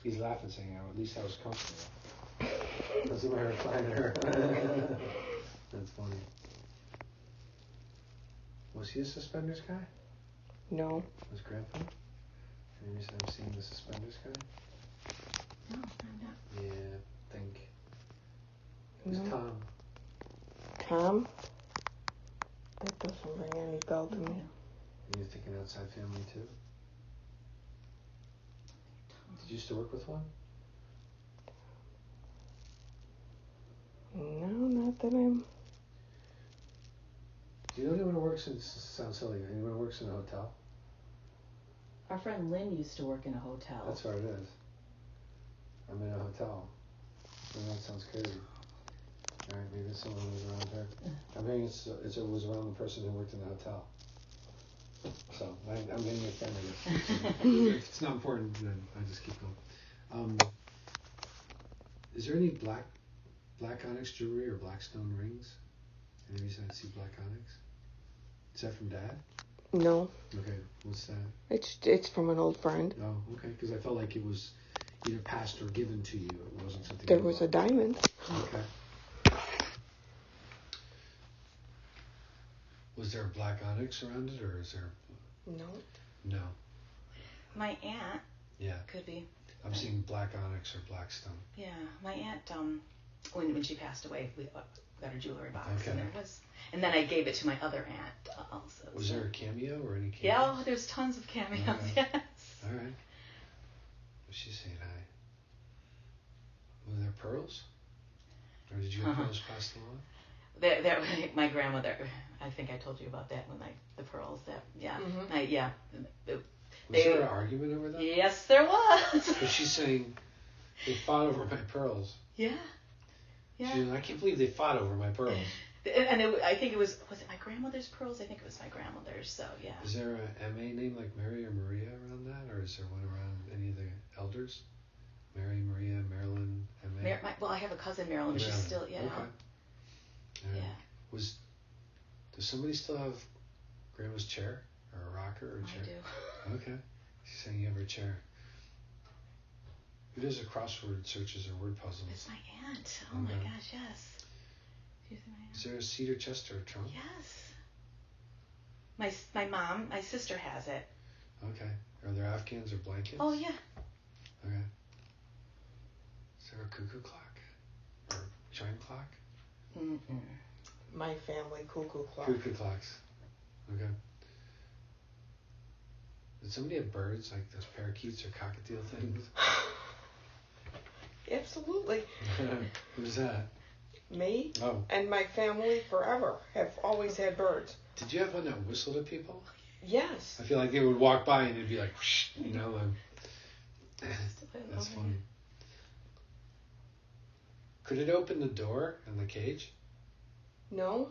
He's laughing, saying, "At least I was comfortable." That's my recliner. That's funny. Was he a suspenders guy? No. Was Grandpa? Any reason I'm seeing the suspenders guy? No, I'm not. Yeah, I think. It was Tom. Tom? That doesn't ring any bell to me. And you're thinking outside family too? Did you used to work with one? No, not that I'm... Do you know anyone who works in, sounds silly, anyone who works in a hotel? Our friend Lynn used to work in a hotel. That's what it is. I'm in a hotel. I know that sounds crazy. Alright, maybe someone was around her. I'm hearing it was around the person who worked in the hotel. So, I'm getting your friend, I guess. If it's not important, then I just keep going. Is there any black onyx jewelry or black stone rings? Any reason I'd see black onyx? Is that from Dad? No. Okay, what's that? It's from an old friend. Oh, okay, because I felt like it was either passed or given to you. It wasn't something. There was a diamond. Okay. Was there a black onyx around it, or is there? No. No. My aunt. Yeah. Could be. I'm seeing black onyx or black stone. Yeah, my aunt. When she passed away, we got her jewelry box, Okay. and there was. And then I gave it to my other aunt also. Was there a cameo or any cameos? Yeah, there's tons of cameos. Okay. Yes. All right. Was she saying hi? Were there pearls? Or did you get pearls passed along? There, my grandmother. I think I told you about that when the pearls. That yeah, Was there an argument over that? Yes, there was. But she's saying they fought over my pearls. Yeah. Yeah. She's like, I can't believe they fought over my pearls. And I think it was it my grandmother's pearls? I think it was my grandmother's. So yeah. Is there a MA name like Mary or Maria around that, or is there one around any of the elders? Mary, Maria, Marilyn, MA. Well, I have a cousin Marilyn, but she's still Okay. Yeah. Does somebody still have Grandma's chair or a rocker or a chair? I do. Okay. She's saying you have her chair. Who does a crossword searches or word puzzles? It's my aunt. Oh my gosh, yes. Is there a cedar chest or a trunk? Yes. My mom, my sister has it. Okay. Are there Afghans or blankets? Oh yeah. Okay. Is there a cuckoo clock? Or chime clock? Mm-mm. My family cuckoo clock. Cuckoo clocks. Okay. Did somebody have birds, like those parakeets or cockatiel things? Absolutely. Who's that? Me Oh. and my family forever have always had birds. Did you have one that whistled at people? Yes. I feel like they would walk by and it'd be like, whoosh, you know. That's funny. Could it open the door in the cage? No.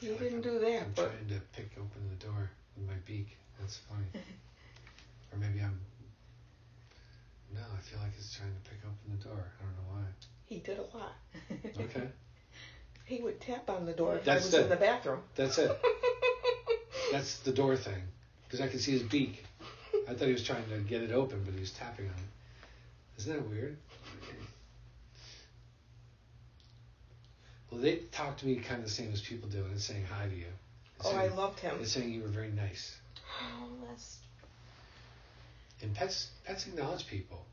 He didn't do that. I'm trying to pick open the door with my beak. That's funny. Or maybe No, I feel like it's trying to pick open the door. I don't know why. He did a lot. Okay. He would tap on the door if That's I was in the bathroom. That's it. That's the door thing. Because I could see his beak. I thought he was trying to get it open, but he was tapping on it. Isn't that weird? Well, they talk to me kind of the same as people do, and it's saying hi to you. I loved him. It's saying you were very nice. Oh, that's. And pets acknowledge people.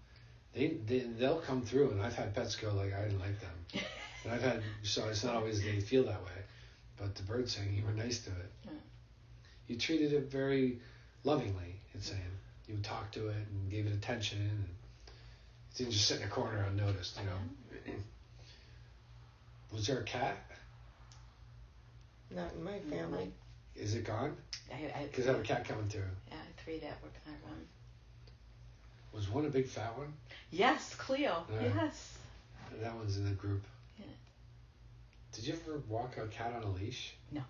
They'll come through, and I've had pets go like I didn't like them, and so it's not always they feel that way, but the bird's saying you were nice to it. Yeah. You treated it very lovingly. It's saying you would talk to it and gave it attention, and it didn't just sit in a corner unnoticed. You know. Was there a cat? Not in my family. Is it gone? Because I have a cat coming through. Yeah, 3 that were kind of run. Was one a big fat one? Yes, Cleo. Yes. That one's in the group. Yeah. Did you ever walk a cat on a leash? No.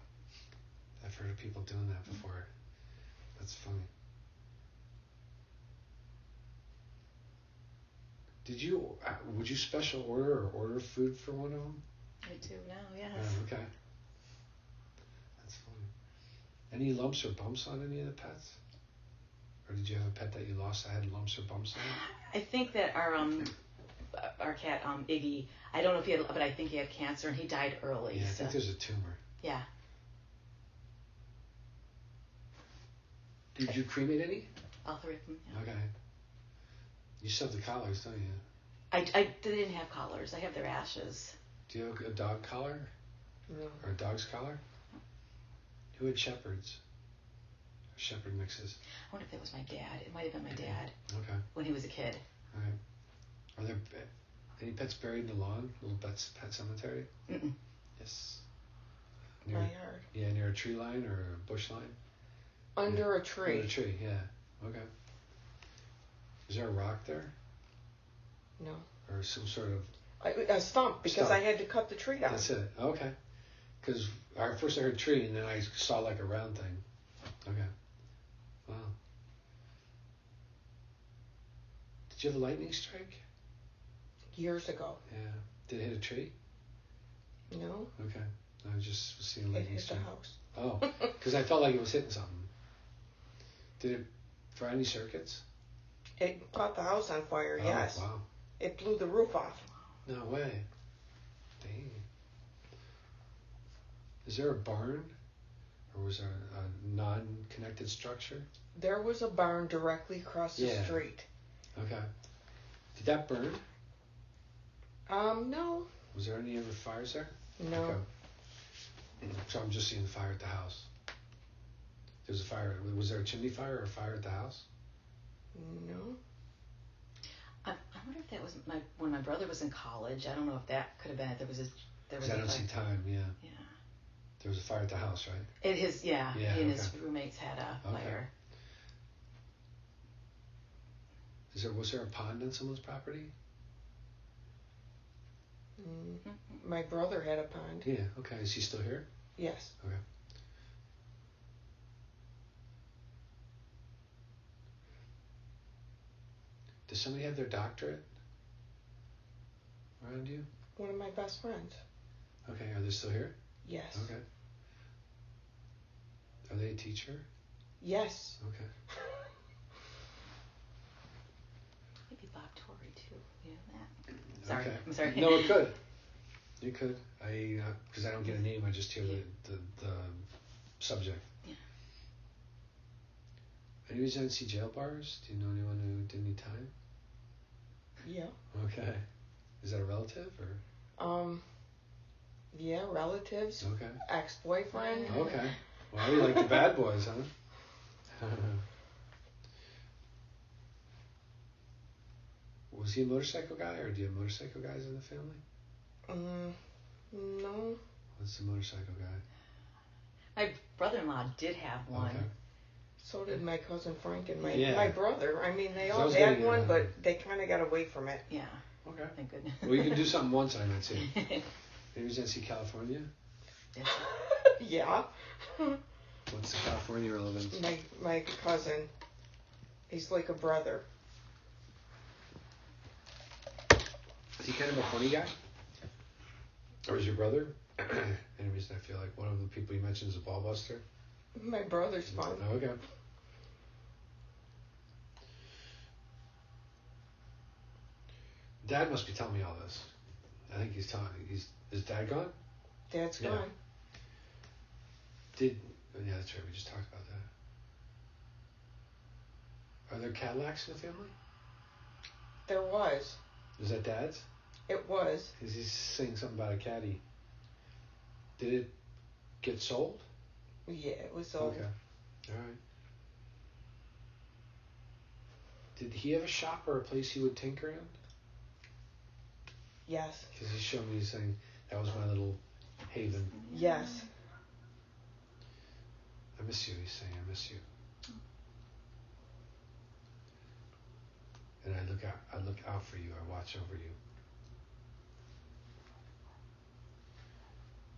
I've heard of people doing that before. That's funny. Would you special order food for one of them? I do now, yes. Oh, okay. That's funny. Any lumps or bumps on any of the pets? Or did you have a pet that you lost that had lumps or bumps on it? I think that our cat Iggy. I don't know if he had, but I think he had cancer and he died early. Yeah, I so. think there's a tumor. Yeah. Did you cremate any? All three of them. Yeah. Okay. You still have the collars, don't you? I didn't have collars. I have their ashes. Do you have a dog collar? No. Or a dog's collar? Who had shepherds? Or shepherd mixes? I wonder if it was my dad. It might have been my dad Okay. when he was a kid. Alright. Are there any pets buried in the lawn? Little pet cemetery? Mm-mm. Yes. My Near, yard. yeah, near a tree line or a bush line? Under a tree. Under a tree, yeah. Okay. Is there a rock there? No. Or some sort of... A stump, because Stump. I had to cut the tree down. That's it. Okay. Because first I heard tree, and then I saw like a round thing. Okay. Wow. Did you have a lightning strike? Years ago. Yeah. Did it hit a tree? No. Okay. I just was seeing a It lightning hit the strike. house. Oh. Because I felt like it was hitting something. Did it fry any circuits? It caught the house on fire, Oh, yes. wow. It blew the roof off. No way. Dang. Is there a barn? Or was there a non-connected structure? There was a barn directly across the Yeah. street. Okay. Did that burn? No. Was there any other fires there? No. Okay. So I'm just seeing the fire at the house. There's a fire. Was there a chimney fire or a fire at the house? No. I wonder if that was when my brother was in college. I don't know if that could have been it. There was Because I don't see time, yeah. Yeah. There was a fire at the house, right? He and his okay. roommates had a Okay. fire. Was there a pond on someone's property? My brother had a pond. Yeah, okay. Is he still here? Yes. Okay. Does somebody have their doctorate around you? One of my best friends. Okay, are they still here? Yes. Okay. Are they a teacher? Yes. Okay. Maybe Bob Torrey too. You know that? Sorry, Okay. I'm sorry. No, it could. You could. Because I don't get a name, I just hear the subject. Yeah. Any NC jail bars? Do you know anyone who did any time? Yeah. Okay. Is that a relative or? Yeah, relatives, Okay. ex-boyfriend. Okay. Well, you like the bad boys, huh? Was he a motorcycle guy, or do you have motorcycle guys in the family? No. What's the motorcycle guy? My brother-in-law did have one. Okay. So did my cousin Frank and Yeah. my brother. I mean, they So I all was had getting, one, but they kind of got away from it. Yeah. Okay. Thank goodness. Well, you can do something once, I might say. Maybe he's NC California? Yes. Yeah. What's the California relevance? My cousin. He's like a brother. Is he kind of a funny guy? Or is your brother? Any reason I feel like one of the people you mentioned is a ball buster? My brother's fun. Oh, okay. Dad must be telling me all this. I think he's telling me. Is Dad gone? Dad's Yeah. gone. Yeah, that's right. We just talked about that. Are there Cadillacs in the family? There was. Is that Dad's? It was. Because he's saying something about a caddy. Did it get sold? Yeah, it was sold. Okay. All right. Did he have a shop or a place he would tinker in? Yes. Because he showed me, he's saying, that was my little haven. Yes. I miss you, he's saying, I miss you. And I look out for you, I watch over you.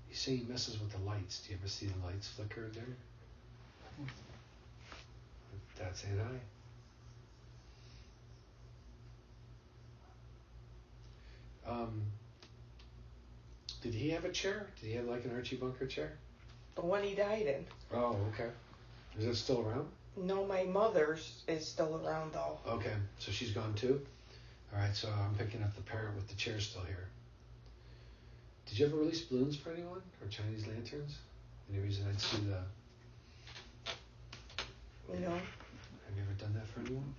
He's saying he messes with the lights. Do you ever see the lights flicker in there? Dad's saying hi. Did he have a chair? Did he have like an Archie Bunker chair? The one he died in. Oh, okay. Is it still around? No, my mother's is still around though. Okay, so she's gone too? Alright, so I'm picking up the parent with the chair still here. Did you ever release balloons for anyone? Or Chinese lanterns? Any reason I'd see the... No. Have you ever done that for anyone?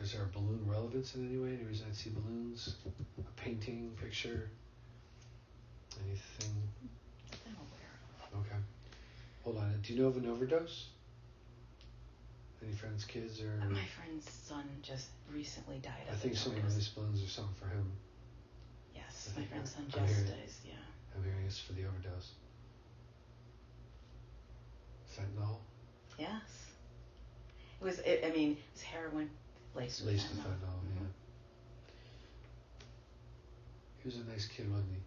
Is there a balloon relevance in any way? Any reason I'd see balloons? A painting, picture? Anything? I'm aware Okay. Hold on. Do you know of an overdose? Any friends, kids, or... of. My friend's son just recently died of I think an someone overdose. released balloons or something for him. Yes, I my think friend's son I'm just hearing- dies, yeah. I'm hearing it's for the overdose. Fentanyl? Yes. It was heroin laced with Laced with fentanyl. fentanyl, Mhm. yeah. He was a nice kid, wasn't he?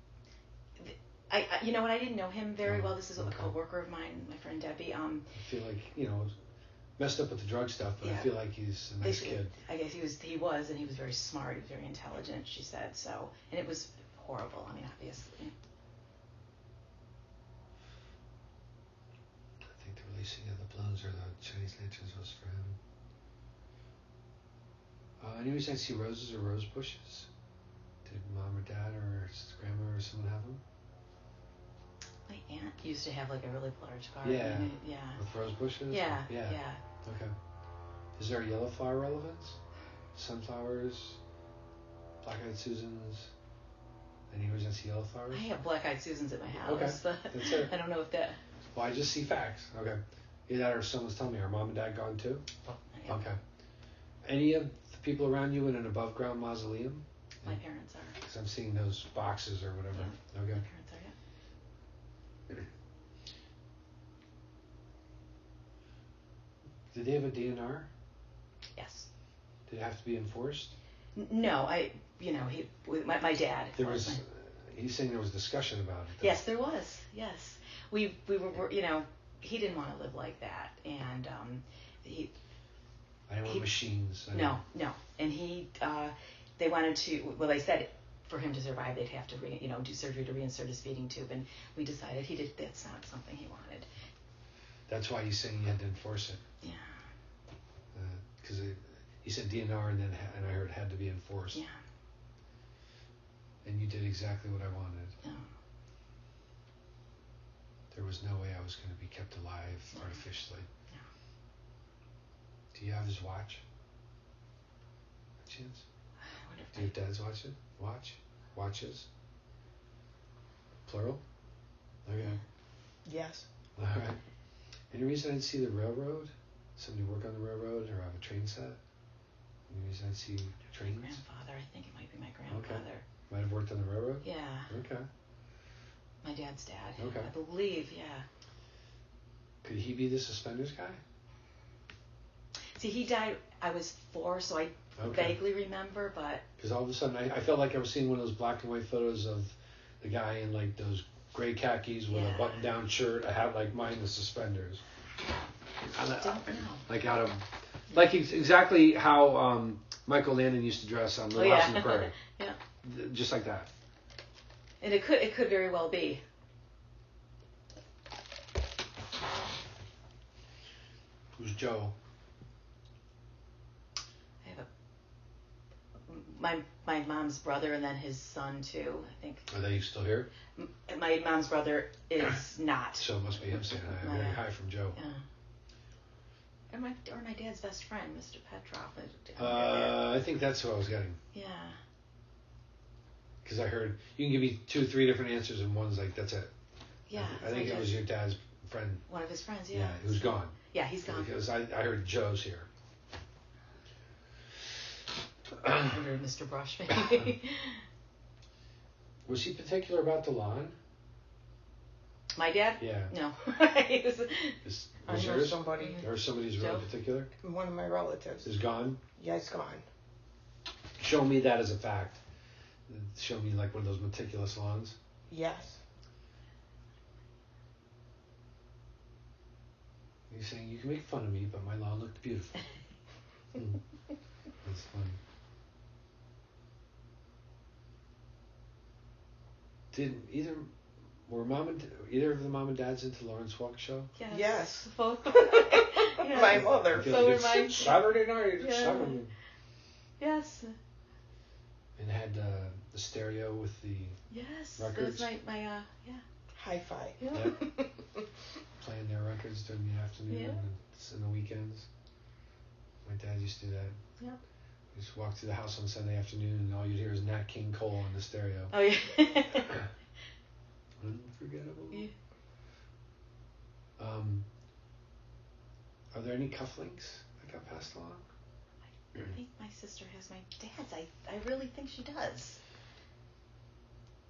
You know what? I didn't know him very Oh, well. This is a okay. coworker of mine, my friend Debbie. I feel like, messed up with the drug stuff, but I Yeah. feel like he's a nice kid. I guess he was, and he was very smart. He was very intelligent. She said so, and it was horrible. I mean, obviously. I think the releasing of the balloons or the Chinese lanterns was for him. Any reason I see roses or rose bushes? Did mom or dad or his grandma or someone have them? My aunt used to have like a really large garden. Yeah. Yeah. With rose bushes? Yeah. Yeah. Yeah. Okay. Is there a yellow flower relevance? Sunflowers? Black-eyed Susans? Any reason I see yellow flowers? I have black-eyed Susans at my house. Okay. But That's it. I don't know if that. Well, I just see facts. Okay. Either that or someone's telling me, are mom and dad gone too? Yeah. Okay. Any of the people around you in an above ground mausoleum? My parents are. Because I'm seeing those boxes or whatever. Yeah. Okay. My parents are. Yeah. Did they have a DNR? Yes. Did it have to be enforced? No, my dad. There was. He's saying there was discussion about it. Yes, there was. Yes, we were. He didn't want to live like that, and he. I didn't want machines. No, and he. They wanted to. Well, they said for him to survive, they'd have to do surgery to reinsert his feeding tube, and we decided that's not something he wanted. That's why he's saying he had to enforce it. Yeah. Because he said DNR and I heard it had to be enforced. Yeah. And you did exactly what I wanted. No. There was no way I was going to be kept alive artificially. No. Do you have his watch? By chance? I wonder if Do your dads watch it? Watches? Plural? Okay. Yes. All right. Any reason I'd see the railroad? Somebody work on the railroad or have a train set? Any reason I'd see trains? grandfather. I think it might be my grandfather. Might have worked on the railroad? Yeah. Okay. My dad's dad. Okay. I believe, yeah. Could he be the suspenders guy? See, he died, I was 4, so I vaguely remember, but... Because all of a sudden, I felt like I was seeing one of those black and white photos of the guy in like those gray khakis with a button-down shirt, a hat like mine, the suspenders. I don't know. Like out of... Like exactly how Michael Landon used to dress on Little House on the Prairie. Yeah. Just like that. And it could very well be. Who's Joe? I have my mom's brother and then his son too, I think. Are they still here? My mom's brother is not. So it must be him saying hi. Very hi from Joe. Yeah. Or my dad's best friend, Mr. Petrov. I think that's who I was getting. Yeah. Because I heard you can give me 2 or 3 different answers and one's like that's it. Yeah. I think it was your dad's friend. One of his friends, yeah. Yeah, who's gone. Yeah, he's gone. Because I heard Joe's here. Under Mr. Brush, maybe. Was he particular about the lawn? My dad? Yeah. No. Was I know yours? somebody, Or somebody's really Joe? particular? one of my relatives. Is gone? Yeah, it's gone. Show me that as a fact. Show me like one of those meticulous lawns. Yes. You're saying you can make fun of me, but my lawn looked beautiful. That's funny. Did either Were either of the mom and dads into Lawrence Welk show? Yes. Both. My mother. I feel So like were mine. it's Saturday night. It's Yeah. 7. Yes. And had the stereo with the Yes. Records. That's my Hi-fi. yeah. Yeah. Playing their records during the afternoon Yeah. and in the weekends. My dad used to do that. Yeah. You just walk through the house on Sunday afternoon and all you'd hear is Nat King Cole on the stereo. Oh yeah. Unforgettable. Yeah. Are there any cufflinks that got passed along? I think my sister has my dad's. I really think she does.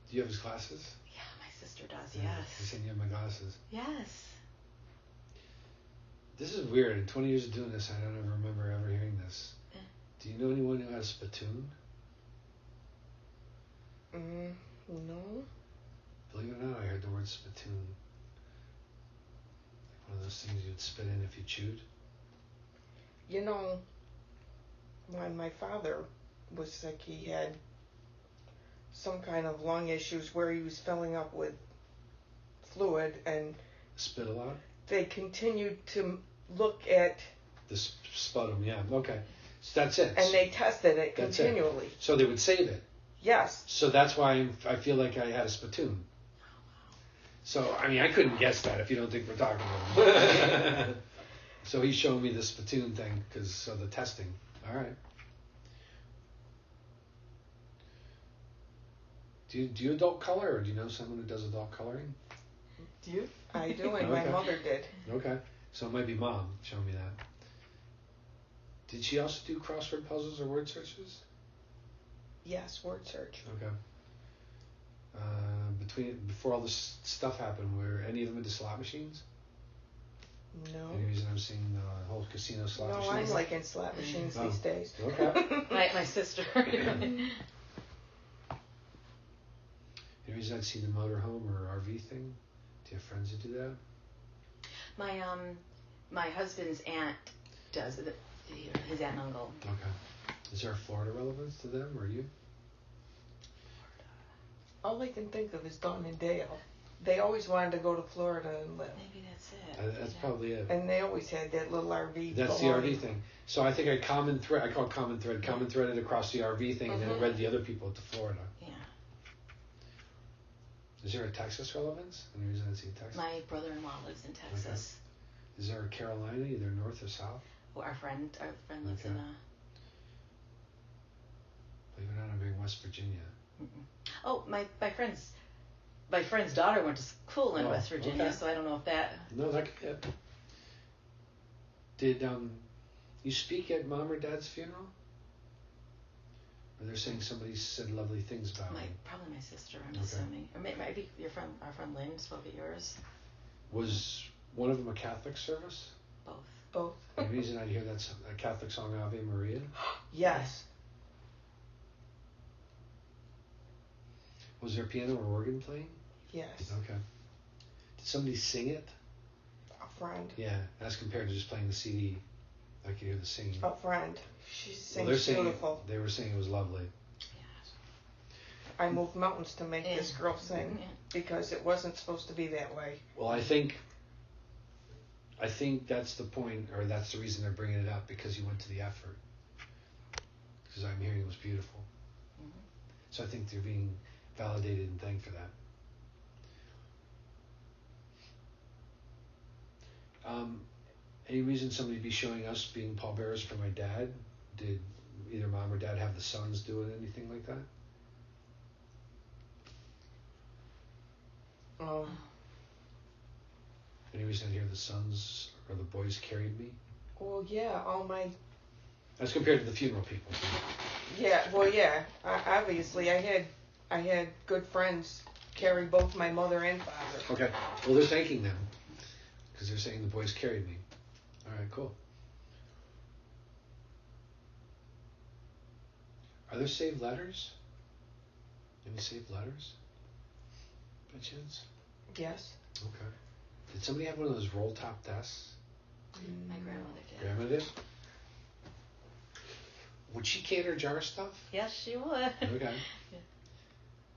Do you have his glasses? Yeah, my sister does. I Yes. said you have my glasses. Yes. This is weird. In 20 years of doing this, I don't ever remember ever hearing this. Yeah. Do you know anyone who has a spittoon? No. Believe it or not, I heard the word spittoon. Like one of those things you'd spit in if you chewed. You know, when my father was sick, he had some kind of lung issues where he was filling up with fluid, and Spit a lot? they continued to look at, The sputum, yeah. Okay. So that's it. and they tested it That's it. continually. So they would save it. Yes. So that's why I feel like I had a spittoon. So, I mean, I couldn't guess that if you don't think we're talking about it. So he's showing me the spittoon thing because of the testing. All right. Do you adult color, or do you know someone who does adult coloring? Do you? I do, and my Okay. mother did. Okay. So it might be mom showing me that. Did she also do crossword puzzles or word searches? Yes, word search. Okay. Before all this stuff happened, were any of them into slot machines? No. Any reason I'm seeing the whole casino slot No, machines? I'm like in slot machines Oh. these days. Okay. My sister. Any reason I'd see the motorhome or RV thing? Do you have friends who do that? My husband's aunt does it. His aunt and uncle. Okay. Is there a Florida relevance to them or you? All I can think of is Dawn and Dale. They always wanted to go to Florida and live. Maybe that's it. That's Yeah. probably it. And they always had that little RV. That's the belonging. RV thing. So I think I call it common threaded across the RV thing, and then Mhm. read the other people to Florida. Yeah. Is there a Texas relevance? Any reason I'd see Texas? My brother-in-law lives in Texas. Is there a Carolina, either north or south? Well, our friend lives in Okay. Believe it or not, I'm in West Virginia. Oh, my friend's daughter went to school in Oh, West Virginia, okay. so I don't know if that. No, that could be it. Did you speak at mom or dad's funeral? Or they're saying somebody said lovely things about me. Probably my sister. I'm Okay. assuming, or maybe our friend Lynn spoke at yours. Was one of them a Catholic service? Both. Both. The reason I hear that's a Catholic song, Ave Maria. Yes. Was there piano or organ playing? Yes. Okay. Did somebody sing it? A friend. Yeah, as compared to just playing the CD. I could hear the singing. A friend. She Well, sings they're saying beautiful. they were saying it was lovely. I moved mountains to make Yeah. this girl sing Yeah. because it wasn't supposed to be that way. Well, I think that's the point, or that's the reason they're bringing it up, because you went to the effort. Because I'm hearing it was beautiful. Mhm. So I think they're being validated and thanked for that. Any reason somebody be showing us being pallbearers for my dad? Did either mom or dad have the sons doing anything like that? Any reason I hear the sons or the boys carried me? Well, yeah, all my, As compared to the funeral people. yeah, well, yeah. Obviously, I had good friends carry both my mother and father. Okay. Well, they're thanking them because they're saying the boys carried me. All right, cool. Are there saved letters? Any saved letters? By chance? Yes. Okay. Did somebody have one of those roll top desks? My grandmother did. Grandma did? Would she can her jar stuff? Yes, she would. Okay. Yeah.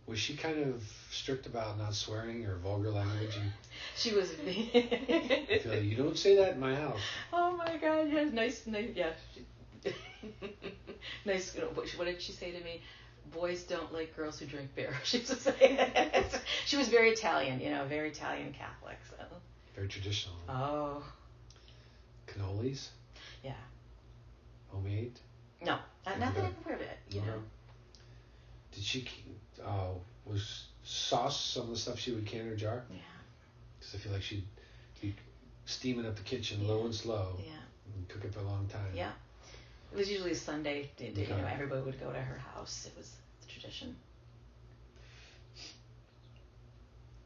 Was she kind of strict about not swearing or vulgar language? And She was. I feel like, you don't say that in my house. Oh my God! Yeah, nice. Yeah. Nice. What did she say to me? Boys don't like girls who drink beer. She used to say. She was very Italian, very Italian Catholic. So. Very traditional. Oh. Cannolis? Yeah. Homemade? No, not that I'm aware of it. Did she? Was sauce some of the stuff she would can or jar? Yeah. Because I feel like she'd be steaming up the kitchen low and slow. Yeah. And cook it for a long time. Yeah. It was usually a Sunday. Okay. Everybody would go to her house. It was the tradition.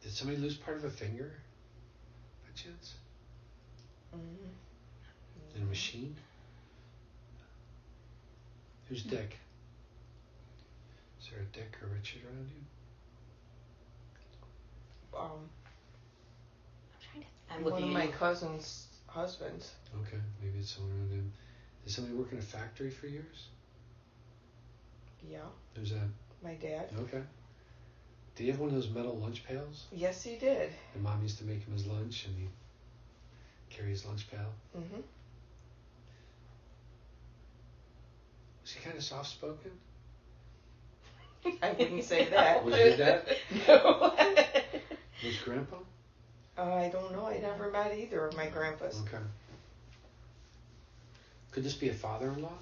Did somebody lose part of a finger? By chance? In a machine? Who's Dick? Is there a Dick or Richard around you? I'm One looking of at my you. cousin's husbands. Okay, maybe it's someone around him. Did somebody work in a factory for years? Yeah, Who's that? my dad. Okay. Did he have one of those metal lunch pails? Yes, he did. And Mom used to make him his lunch, and he'd carry his lunch pail. Mhm. Was he kind of soft-spoken? I wouldn't say that. Was your dad? No. Was Grandpa? I don't know. I never met either of my grandpas. Okay. Could this be a father-in-law?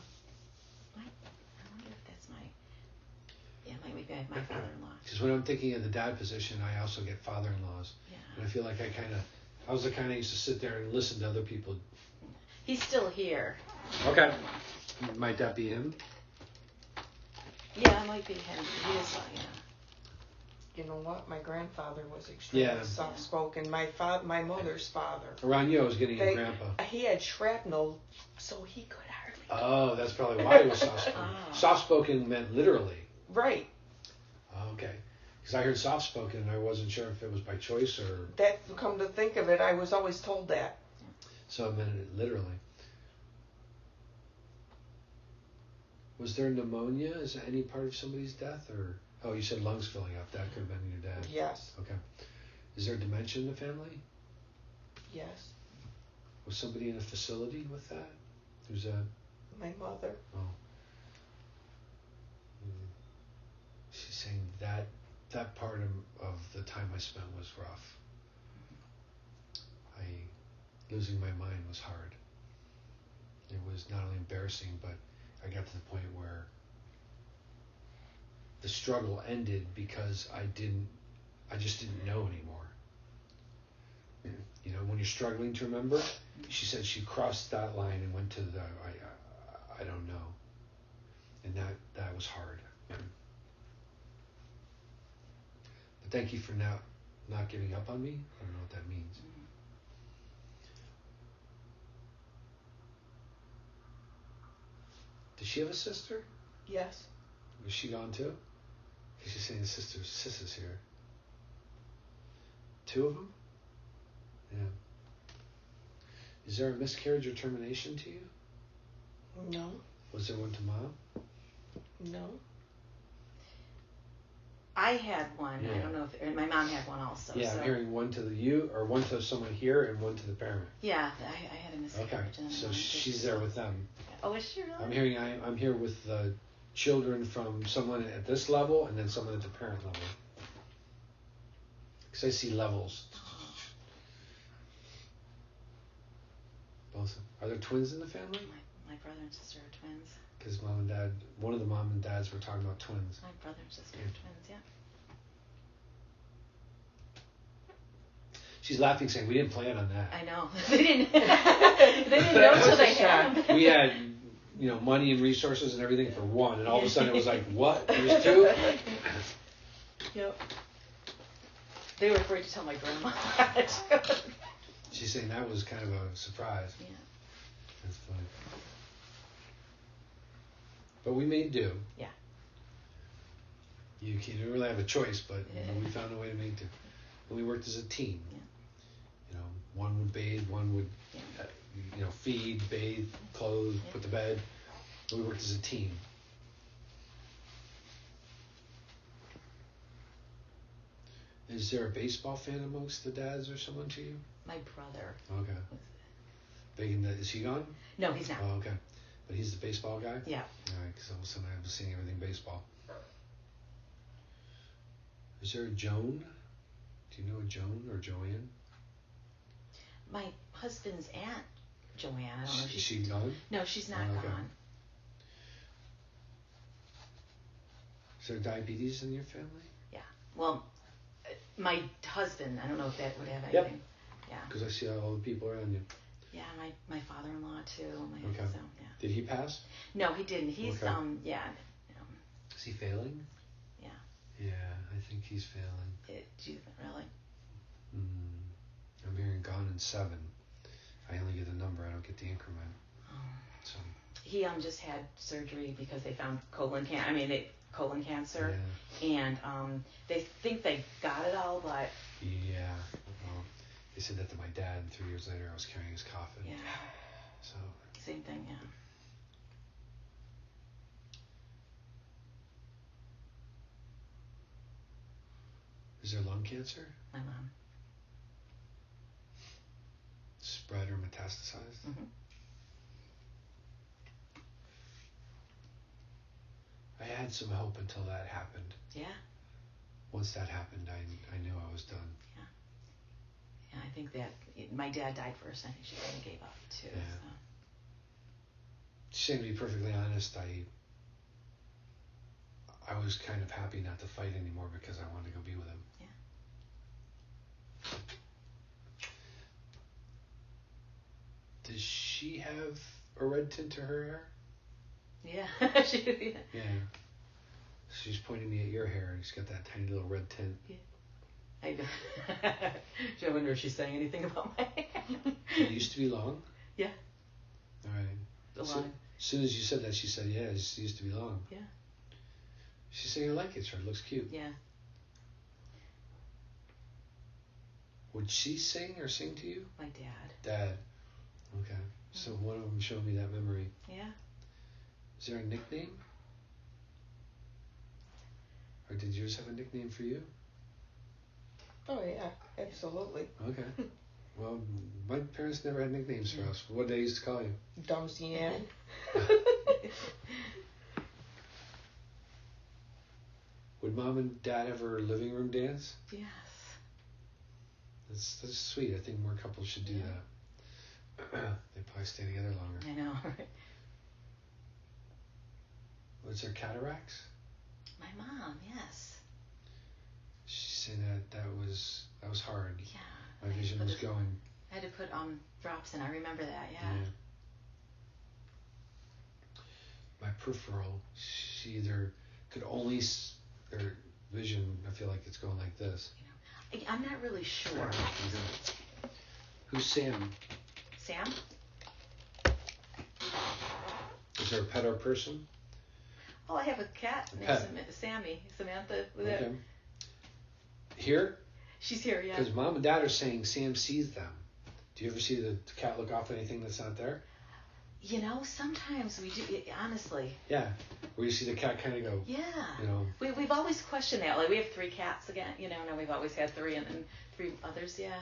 I wonder if that's might be my father-in-law. Because when I'm thinking of the dad position, I also get father-in-laws. Yeah. And I feel like I was the kind of used to sit there and listen to other people. He's still here. Okay. Might that be him? Yeah, it might be him. He is, You know what? My grandfather was extremely soft-spoken. My mother's father. Around you, I was getting a grandpa. He had shrapnel, so he could hardly. Oh, that's probably why he was soft-spoken. Oh. Soft-spoken meant literally. Right. Okay. Because I heard soft-spoken, and I wasn't sure if it was by choice or... That, come to think of it, I was always told that. So I meant it literally. Was there pneumonia? Is that any part of somebody's death? Or oh, you said lungs filling up. That could have been your dad. Yes. Okay. Is there dementia in the family? Yes. Was somebody in a facility with that? Who's that? My mother. Oh. She's saying that part of the time I spent was rough. Losing my mind was hard. It was not only embarrassing, but I got to the point where the struggle ended because I just didn't know anymore. You know, when you're struggling to remember, she said she crossed that line and went to the I don't know, and that was hard. But thank you for not giving up on me. I don't know what that means. Does she have a sister? Yes. Was she gone too? Because she's saying the sister's here. 2 of them? Yeah. Is there a miscarriage or termination to you? No. Was there one to Mom? No. I had one. Yeah. I don't know if my mom had one also. Yeah, so. I'm hearing one to you, or one to someone here, and one to the parent. Yeah, I had a miscarriage. Okay, and so one she's there with them. Oh, is she really? I'm hearing I'm here with the children from someone at this level, and then someone at the parent level. Because I see levels. Both. Are there twins in the family? My brother and sister are twins. Because Mom and Dad, one of the mom and dads were talking about twins. My brother and sister are twins, yeah. She's laughing, saying, "We didn't plan on that. I know. They didn't. They didn't know until they had them. We had, money and resources and everything for one, and all of a sudden it was like, what? There's 2? Yep. They were afraid to tell my grandma. She's saying that was kind of a surprise. Yeah. That's funny. But we made do. Yeah. You didn't really have a choice, but we found a way to make do. And we worked as a team. Yeah. One would bathe, one would, feed, bathe, clothe, put to bed. We worked as a team. Is there a baseball fan amongst the dads or someone to you? My brother. Okay. Big in the, is he gone? No, he's not. Oh, okay. But he's the baseball guy? Yeah. All right, because all of a sudden I was seeing everything baseball. Is there a Joan? Do you know a Joan or Joanne? My husband's aunt, Joanne. I don't know if Is she gone? No, she's not Oh, okay. gone. Is there diabetes in your family? Well, my husband, I don't know if that would have Yep. anything. Yeah. Because I see all the people around you. Yeah, my father-in-law too. Okay. So, yeah. Did he pass? No, he didn't. He's Okay. yeah. Is he failing? Yeah. Yeah, I think he's failing. Really? I'm hearing gone in 7. I only get the number, I don't get the increment. Oh. So. He just had surgery because they found colon cancer, Yeah. and they think they got it all, but Yeah. Well, they said that to my dad, and 3 years later I was carrying his coffin. yeah, So. same thing. Yeah. Is there lung cancer? My mom. Spread or metastasized? Mhm. I had some hope until that happened. Yeah. Once that happened, I knew I was done. Yeah, I think that my dad died first. I think she kind of gave up too. Yeah. So. To be perfectly honest, I was kind of happy not to fight anymore because I wanted to go be with him. Yeah. Does she have a red tint to her hair? Yeah. Yeah. Yeah. She's pointing me at your hair, and she's got that tiny little red tint. I wonder if she's saying anything about my hair. It used to be long? Yeah. All right. A lot. As soon as you said that, she said, yeah, it used to be long. Yeah. She's saying, I like it, sir. It looks cute. Yeah. Would she sing or sing to you? My dad. Dad. Okay. So one of them showed me that memory. Yeah. Is there a nickname? Or did yours have a nickname for you? Oh yeah, absolutely. Okay. Well, my parents never had nicknames for us. What did they used to call you? Dumpsy Ann. Would mom and dad ever living room dance? Yes. That's sweet. I think more couples should do Yeah. that. They probably stay together longer. I know. Was there cataracts? My mom. Yes. She's saying that was hard. Yeah. My vision was going. I had to put drops in. I remember that. Yeah. My peripheral, she either could only, her vision, I feel like it's going like this. I'm not really sure. Who's Sam? Sam? Is there a pet or person? Oh, I have a cat A named pet. Sammy. Samantha. Okay. Here? She's here, yeah. Because mom and dad are saying Sam sees them. Do you ever see the cat look off at anything that's not there? You know, sometimes we do, honestly. Yeah. Where you see the cat kind of go, Yeah. you know. We've always questioned that. Like, we have 3 cats again, you know, and we've always had 3 and then 3 others, yeah.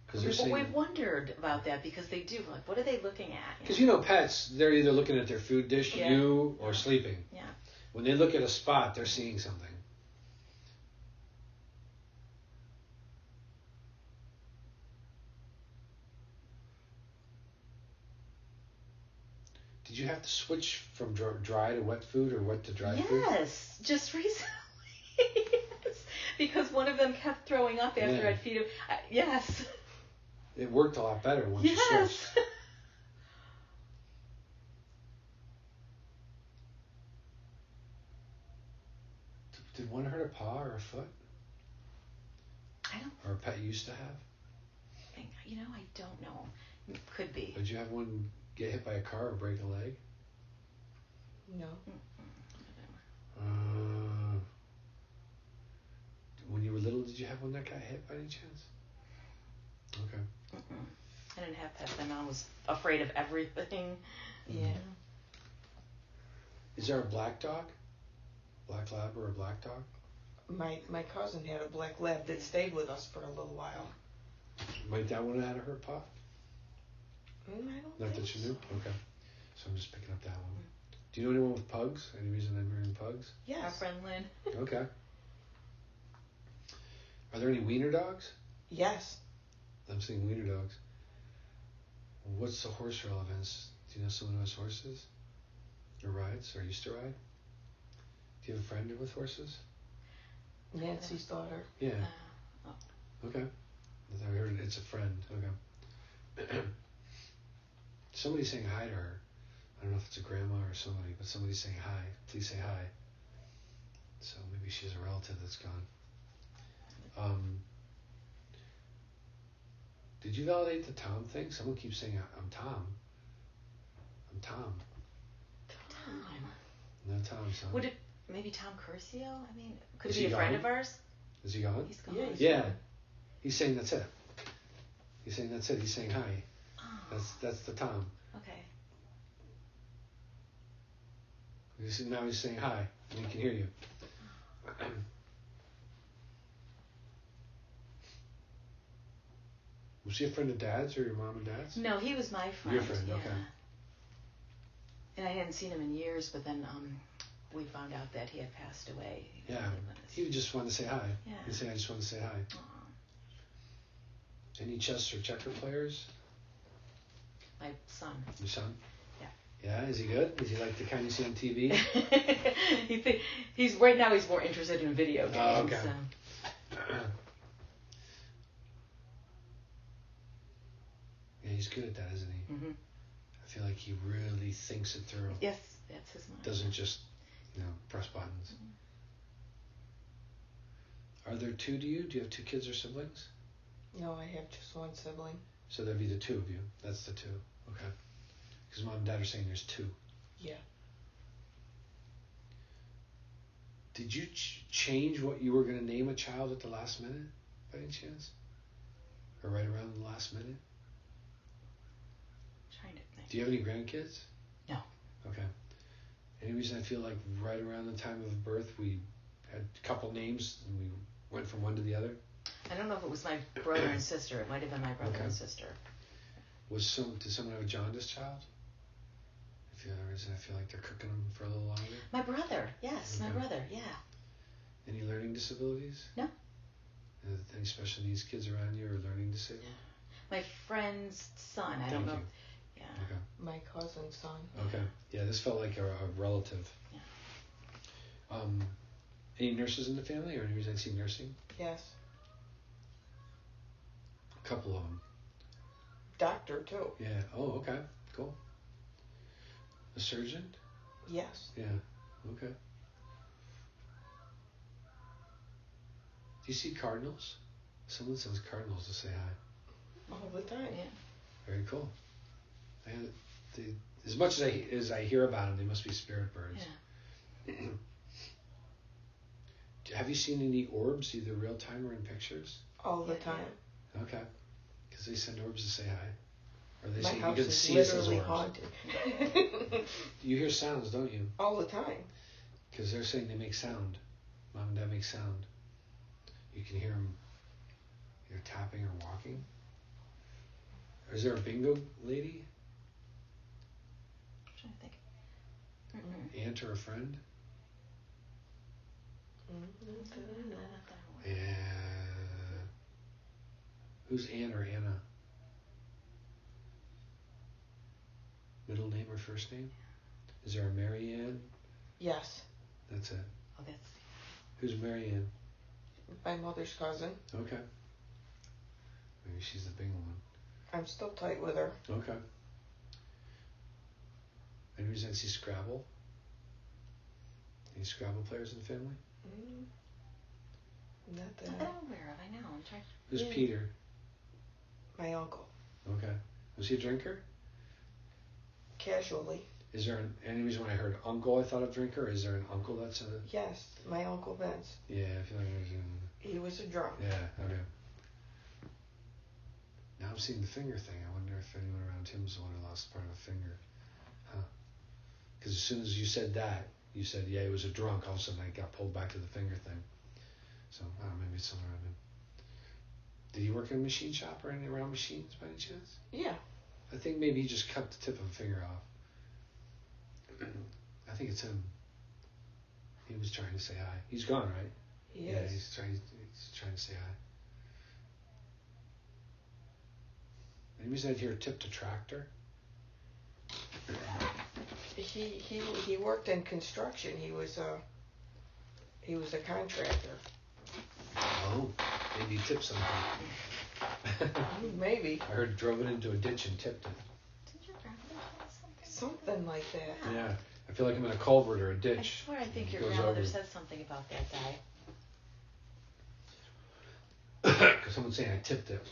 Because We've wondered about that because they do. Like, what are they looking at? Because you know, pets, they're either looking at their food dish, Yeah. you, or sleeping. Yeah. When they look at a spot, they're seeing something. Did you have to switch from dry to wet food or wet to dry food? Yes, just recently. Yes. Because one of them kept throwing up after Yeah. I'd feed him. Yes. It worked a lot better once you Yes. switched. Did one hurt a paw or a foot? I don't Or a pet used to have? think, you know, I don't know. Could be. Did you have one get hit by a car or break a leg? No. When you were little, did you have one that got hit by any chance? Okay. I didn't have pets. My mom was afraid of everything. Yeah. Is there a black dog? Black lab or a black dog? My cousin had a black lab that stayed with us for a little while. Might that one out of her paw? I don't Not think that you so. knew? Okay. So I'm just picking up that one. Do you know anyone with pugs? Any reason they're bringing pugs? Our Yes. friend Lynn. Okay. Are there any wiener dogs? Yes. I'm seeing wiener dogs. What's the horse relevance? Do you know someone who has horses? Or rides? Or used to ride? Do you have a friend with horses? Nancy's daughter. Yeah. Oh. Okay. I heard it's a friend. Okay. Somebody's saying hi to her. I don't know if it's a grandma or somebody, but somebody's saying hi. Please say hi. So maybe she's a relative that's gone. Did you validate the Tom thing? Someone keeps saying I'm Tom. I'm Tom. Tom. No Tom, son. Would it maybe Tom Curcio? I mean, could Is it be he a friend gone? of ours? Is he gone? He's gone. Yeah, he's Yeah. gone. He's saying that's it. He's saying that's it. He's saying hi. Oh, That's the Tom. okay. Now he's saying hi, and he can hear you. Was he a friend of Dad's or your mom and Dad's? No, he was my friend. Your friend, yeah. okay. And I hadn't seen him in years, but then we found out that he had passed away. Yeah. He He just wanted to say hi. Yeah. He'd say, I just want to say hi. Aw. Any chess or checker players? My son. Your son? Yeah. Yeah, is he good? Is he like the kind you see on TV? He's right now. He's more interested in video games. Oh, okay. So. Yeah, he's good at that, isn't he? Mm-hmm. I feel like he really thinks it through. Yes, that's his mind. Doesn't just, press buttons. Are there two to you? Do you have 2 kids or siblings? No, I have just one sibling. So there'd be the 2 of you. That's the 2. Okay. Because Mom and Dad are saying there's 2. Yeah. Did you change what you were going to name a child at the last minute, by any chance? Or right around the last minute? Trying to think. Do you have any grandkids? No. Okay. Any reason I feel like right around the time of birth we had a couple names and we went from one to the other? I don't know if it was my brother and sister. It might have been my brother Okay. and sister. Did someone have a jaundice child? If you have a reason I feel like they're cooking them for a little longer. My brother. Yes, my Okay. brother. Yeah. Any learning disabilities? No. Any special needs kids around you are learning disabled? My friend's son. I don't Thank know. you. Yeah. Okay. My cousin's son. Okay. Yeah, this felt like a relative. Yeah. Any nurses in the family or any reason I see nursing? Yes. A couple of them. Doctor too. Yeah. Oh, okay. Cool. A surgeon? Yes. Yeah. Okay. Do you see cardinals? Someone says cardinals to say hi. All the time. Yeah. Very cool. As much as I hear about them, they must be spirit birds. Yeah. Have you seen any orbs, either real time or in pictures? All the Yeah, time. Okay. Because they send orbs to say hi. Or they My say you house can is see us as literally orbs. haunted. You hear sounds, don't you? All the time. Because they're saying they make sound. Mom and Dad make sound. You can hear them either tapping or walking. Is there a bingo lady? I'm trying to think. Mm-mm. Aunt or a friend? Mm-hmm. Yeah. Who's Aunt or Anna? Middle name or first name? Is there a Mary Ann? Yes. That's it. Oh, that's. Who's Mary Ann? My mother's cousin. Okay. Maybe she's the big one. I'm still tight with her. Okay. Any reason I see Scrabble? Any Scrabble players in the family? Not that. Not that I'm aware of. I know. I'm trying. Who's Yeah. Peter? My uncle. Okay. Was he a drinker? Casually. Is there any reason when I heard uncle I thought of drinker? Or is there an uncle that's a... Yes. My Uncle Vince. Yeah, I feel like there's He was a drunk. Yeah, okay. Now I'm seeing the finger thing. I wonder if anyone around him was the one who lost part of a finger. Huh. Because as soon as you said that, you said, yeah, he was a drunk. All of a sudden I got pulled back to the finger thing. So I don't know, maybe it's somewhere around him. Did he work in a machine shop or anything around machines by any chance? Yeah. I think maybe he just cut the tip of a finger off. I think it's him. He was trying to say hi. He's gone, right? He Yeah, is. he's trying to say hi. Maybe said here tipped a tractor. He worked in construction. He was a contractor. Oh, maybe he tipped something. Maybe. I heard drove it into a ditch and tipped it. Did your grandmother say something? Something like that. Yeah, I feel like I'm in a culvert or a I ditch. swear I think your Goes grandmother over. said something about that guy. Because someone's saying I tipped it.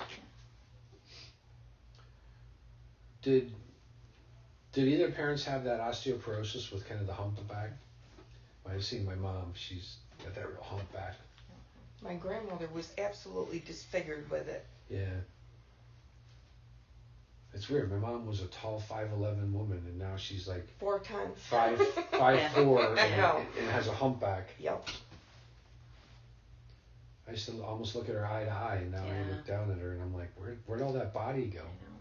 Did either parents have that osteoporosis with kind of the hump back? I've seen my mom. She's got that real hump back. My grandmother was absolutely disfigured with it. Yeah. It's weird. My mom was a tall 5'11" woman, and now she's like 4 times. 5'4" I know. and has a humpback. Yep. I used to almost look at her eye to eye, and now I Yeah. look down at her and I'm like, where'd all that body go? I know.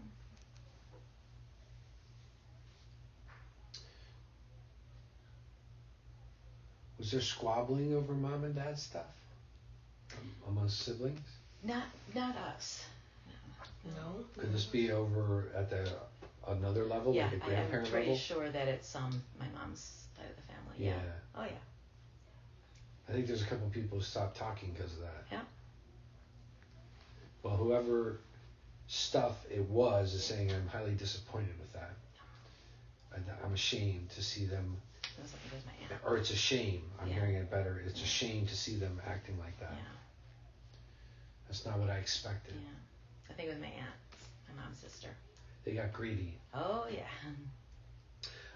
Was there squabbling over mom and dad stuff amongst siblings? Not us. No. Could this be over at another level, Yeah, like a I'm grandparent pretty level? sure that it's my mom's side of the family. Yeah. Oh yeah. I think there's a couple people who stopped talking because of that. Yeah. Well, whoever stuff it was is saying I'm highly disappointed with that. I'm ashamed to see them, It was my aunt. or it's a shame. I'm Yeah. hearing it better. It's a shame to see them acting like that. Yeah. That's not what I expected. Yeah. I think it was my aunt, my mom's sister. They got greedy. Oh yeah.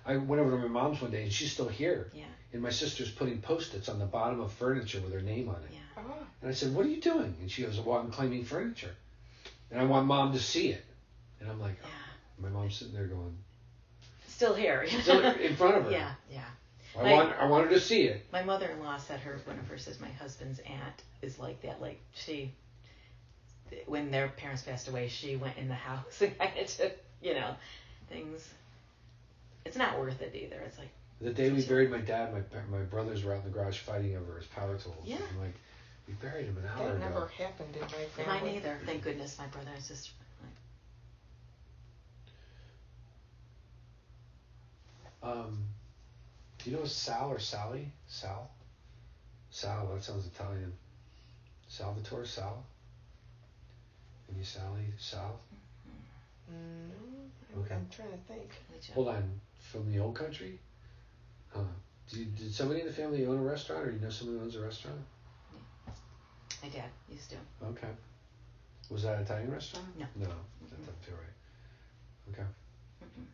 I went over to my mom's one day, and she's still here. Yeah. And my sister's putting Post-its on the bottom of furniture with her name on it. Yeah. Oh. And I said, "What are you doing?" And she goes, "Well, I'm claiming furniture, and I want mom to see it." And I'm like, Yeah. my mom's sitting there going, Still here. still in front of her. Yeah. Yeah. I want her to see it. My mother-in-law said one of her says my husband's aunt is like that. Like when their parents passed away, she went in the house and kind of took, things. It's not worth it either. It's like The day we buried my dad, my brothers were out in the garage fighting over his power tools. Yeah. I'm like, we buried him an hour That ago. never happened in my family. mine either. Thank goodness, my brother and sister. Do you know Sal or Sally? Sal? Sal, that sounds Italian. Salvatore, Sal? Maybe Sally, Sal? No. Okay. I'm trying to think. Hold on, from the old country? Did somebody in the family own a restaurant, or you know someone who owns a restaurant? My dad used to. Okay. Was that an Italian restaurant? No. No, that doesn't feel right. Okay. Mm-mm.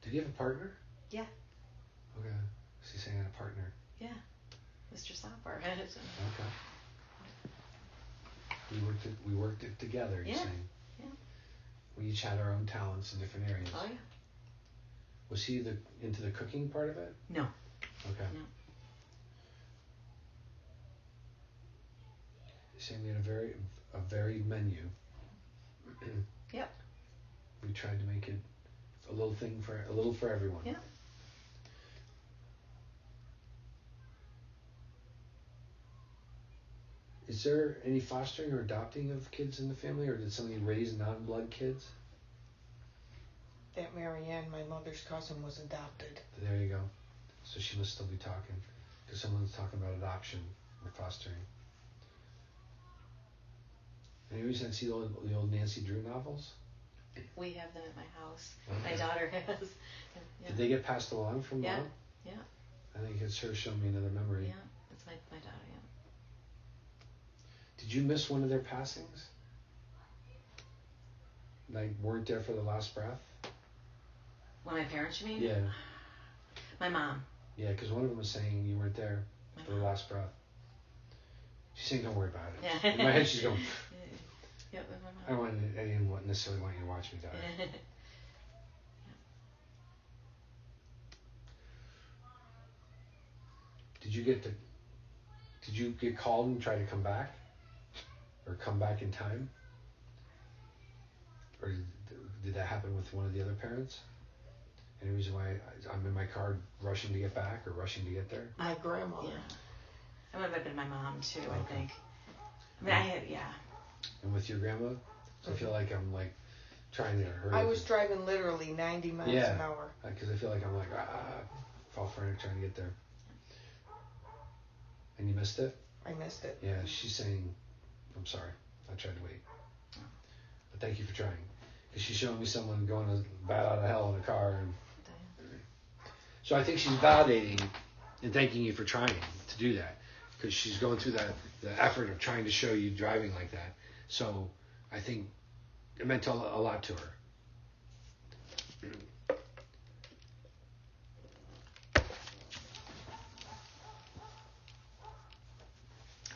Did he have a partner? Yeah. Okay. So he's saying he had a partner. Yeah. Mr. Sopper. Okay. We worked it together, you're Yeah. saying? Yeah. We each had our own talents in different areas. Oh yeah. Was he into the cooking part of it? No. Okay. No. You're saying we had a varied menu. Yep. We tried to make it a little for everyone. Yeah. Is there any fostering or adopting of kids in the family, or did somebody raise non-blood kids? That Marianne, my mother's cousin, was adopted. There you go. So she must still be talking, because someone's talking about adoption or fostering. Anybody see the old Nancy Drew novels? We have them at my house. Okay. My daughter has. Yeah. Did they get passed along from Yeah. mom? Yeah. I think it's her showing me another memory. Yeah. It's my daughter. Yeah. Did you miss one of their passings? Like, weren't there for the last breath? When my parents, you mean? Yeah. My mom. Yeah, because one of them was saying you weren't there My for the mom. last breath. She's saying, don't worry about it. Yeah. In my head, she's going, Yep, with my I mom. didn't necessarily want you to watch me die. Did you get called and try to come back? Or come back in time? Or did that happen with one of the other parents? Any reason why I'm in my car rushing to get back or rushing to get there? My grandmother. Yeah. It would have been my mom too, I Okay. think. I mean, I had, yeah. And with your grandma? So I feel like I'm like trying to hurry I up. was driving literally 90 miles Yeah. an hour. Because I feel like I'm like, fall frantic trying to get there. And you missed it? I missed it. Yeah, she's saying, I'm sorry, I tried to wait. But thank you for trying. Because she's showing me someone going to bat out of hell in a car. And so I think she's validating and thanking you for trying to do that. Because she's going through the effort of trying to show you driving like that. So I think it meant a lot to her.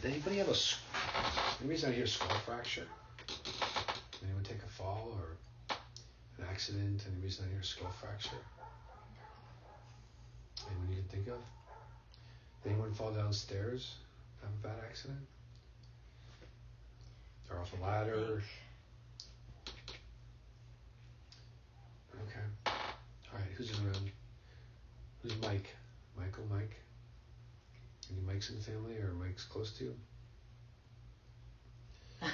Did anybody have anybody's not here skull fracture? Anyone take a fall or an accident? Anybody's not here skull fracture? Anyone you can think of? Did anyone fall downstairs? Have a bad accident? Or off a ladder? Okay. Alright, who's around? Who's Mike? Mike? Any Mikes in the family or Mike's close to you? I'm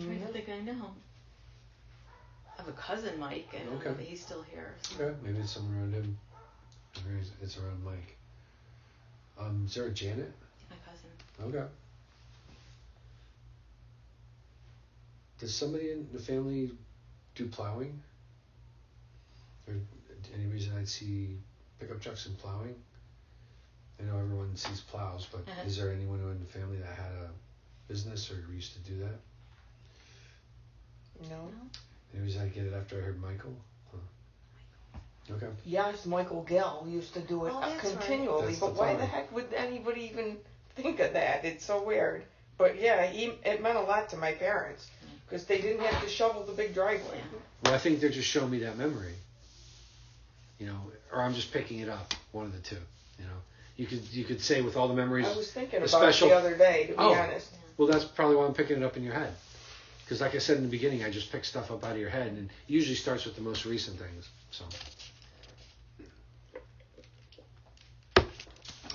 trying to think I know. I have a cousin, Mike, and Okay. he's still here. So. Okay, maybe it's someone around him. Maybe it's around Mike. Is there a Janet? My cousin. Okay. Does somebody in the family do plowing? Or any reason I'd see pickup trucks and plowing? I know everyone sees plows, but is there anyone in the family that had a business or used to do that? No. Any reason I get it after I heard Michael? Huh. Okay. Yes, Michael Gell used to do it Oh, that's continually, Right. but That's why the the heck would anybody even think of that? It's so weird. But yeah, it meant a lot to my parents because they didn't have to shovel the big driveway. Yeah. Well, I think they're just showing me that memory. You know, or I'm just picking it up. One of the two. You know, you could say with all the memories. I was thinking the about special- it the other day, to be Oh. honest. Well, that's probably why I'm picking it up in your head. Because like I said in the beginning, I just pick stuff up out of your head, and it usually starts with the most recent things. So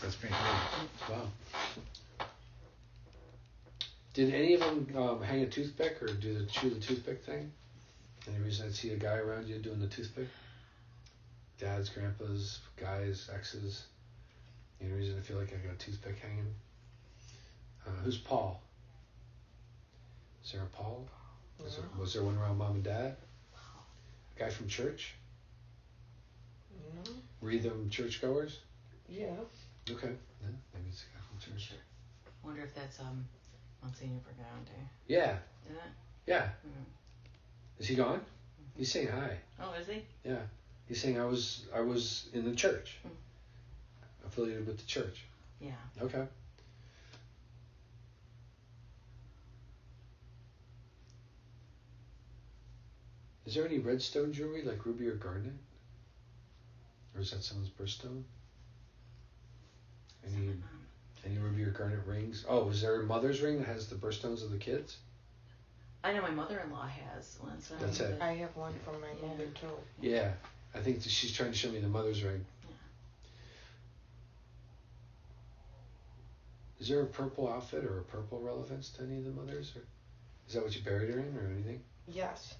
that's pretty cool. Wow. Did any of them hang a toothpick or chew the toothpick thing? Any reason I'd see a guy around you doing the toothpick? Dads, grandpas, guys, exes. Any reason I feel like I got a toothpick hanging? Who's Paul? Is there a Paul? Was there one around mom and dad? Guy from church? No. Were either of them churchgoers? Yeah. Okay. Yeah, maybe it's a guy from church. Sure. Wonder if that's Monsignor Bergante. Yeah. Is it? Yeah. Mhm. Is he gone? He's saying hi. Oh, is he? Yeah. He's saying I was in the church. Affiliated with the church. Yeah. Okay. Is there any redstone jewelry like ruby or garnet? Or is that someone's birthstone? Any ruby or garnet rings? Oh, is there a mother's ring that has the birthstones of the kids? I know my mother-in-law has one. So That's it. I have one from my mother, too. Yeah. I think that she's trying to show me the mother's ring. Yeah. Is there a purple outfit or a purple relevance to any of the mothers? Or is that what you buried her in or anything? Yes.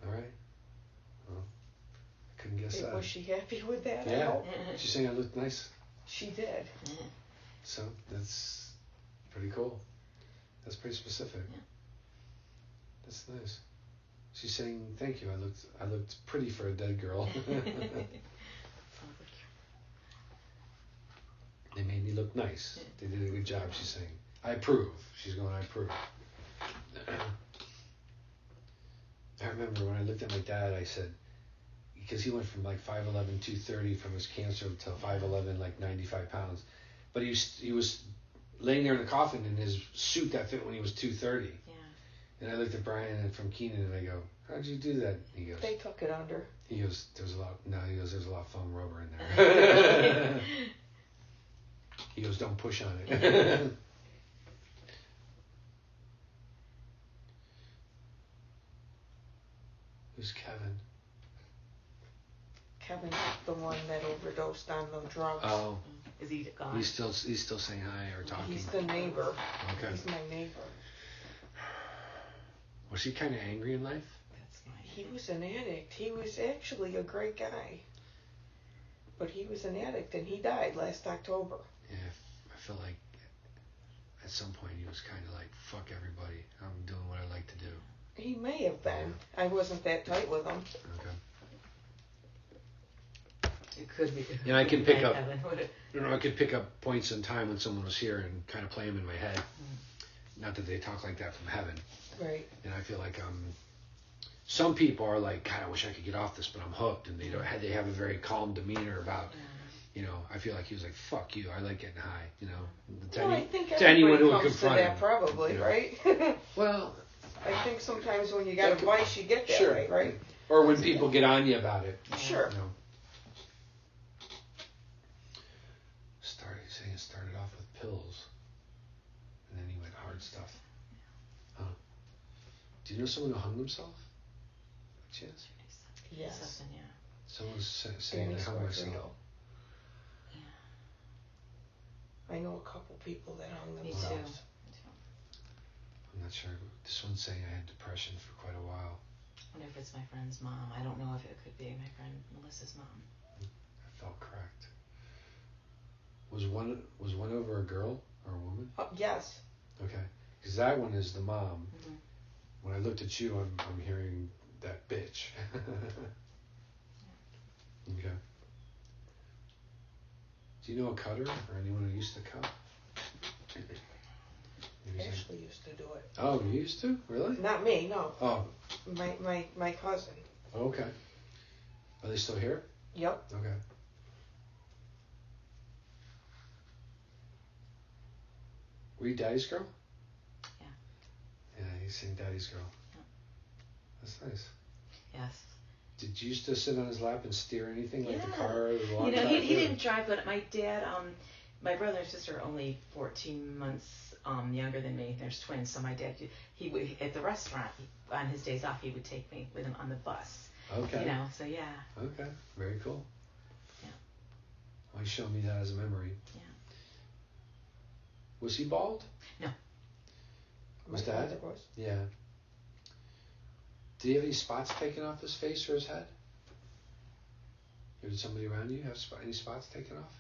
All right. Well, I couldn't guess that. Was she happy with that? I Yeah. hope. She's saying I looked nice. She did. So that's pretty cool. That's pretty specific. Yeah. That's nice. She's saying thank you. I looked pretty for a dead girl. They made me look nice. They did a good job. She's saying I approve. She's going I approve. I remember when I looked at my dad, I said, because he went from like 5'11", 230 from his cancer to 5'11", like 95 pounds. But he was laying there in the coffin in his suit that fit when he was 230. Yeah. And I looked at Brian from Keenan and I go, how'd you do that? He goes, They took it under. there's a lot of foam rubber in there. He goes, don't push on it. Who's Kevin? Kevin's the one that overdosed on the drugs. Oh, Is he gone? he's still saying hi or talking. He's the neighbor. Okay. He's my neighbor. Was he kind of angry in life? That's my He was an addict. He was actually a great guy. But he was an addict and he died last October. Yeah, I feel like at some point he was kind of like, fuck everybody. I'm doing what I like to do. He may have been. I wasn't that tight with him. Okay. It could be. Yeah, I can pick up. Kevin. I could pick up points in time when someone was here and kind of play them in my head. Not that they talk like that from heaven. Right. And I feel like some people are like, God, I wish I could get off this, but I'm hooked, and they have a very calm demeanor about. You know, I feel like he was like, fuck you, I like getting high, you know. Well, I think to anyone who would everybody comes to confront that him. probably, you know. right? Well, I think sometimes when you got a vice, you get that Sure. way, right? or when people get on you about it. Sure. You know. Saying it started off with pills, and then he went hard stuff. Huh. Do you know someone who hung themselves? Chance? Yes. Something, yeah. Someone's saying Danny I hung myself. Scarfino. Yeah. I know a couple people that hung Me themselves. too. I'm not sure. This one's saying I had depression for quite a while. I wonder if it's my friend's mom. I don't know if it could be my friend Melissa's mom. I felt correct. Was one over a girl or a woman? Yes. Okay, because that one is the mom. Mm-hmm. When I looked at you, I'm hearing that bitch. Okay. Do you know a cutter or anyone who used to cut? Ashley used to do it. Oh, you used to? Really? Not me, no. Oh, My cousin. okay. Are they still here? Yep. Okay. Were you Daddy's girl? Yeah. Yeah, he's saying Daddy's girl. Yeah. That's nice. Yes. Did you used to sit on his lap and steer anything like the Yeah. car or the You lawn know, he tractor? didn't drive, but my dad, my brother and sister are only 14 months younger than me. There's twins, so my dad, he would at the restaurant on his days off, he would take me with him on the bus. Okay. You know, so yeah. Okay. Very cool. Yeah. Well, he showed me that as a memory. Yeah. Was he bald? No. Was My Dad? father was. Yeah. Did he have any spots taken off his face or his head? Or did somebody around you have any spots taken off?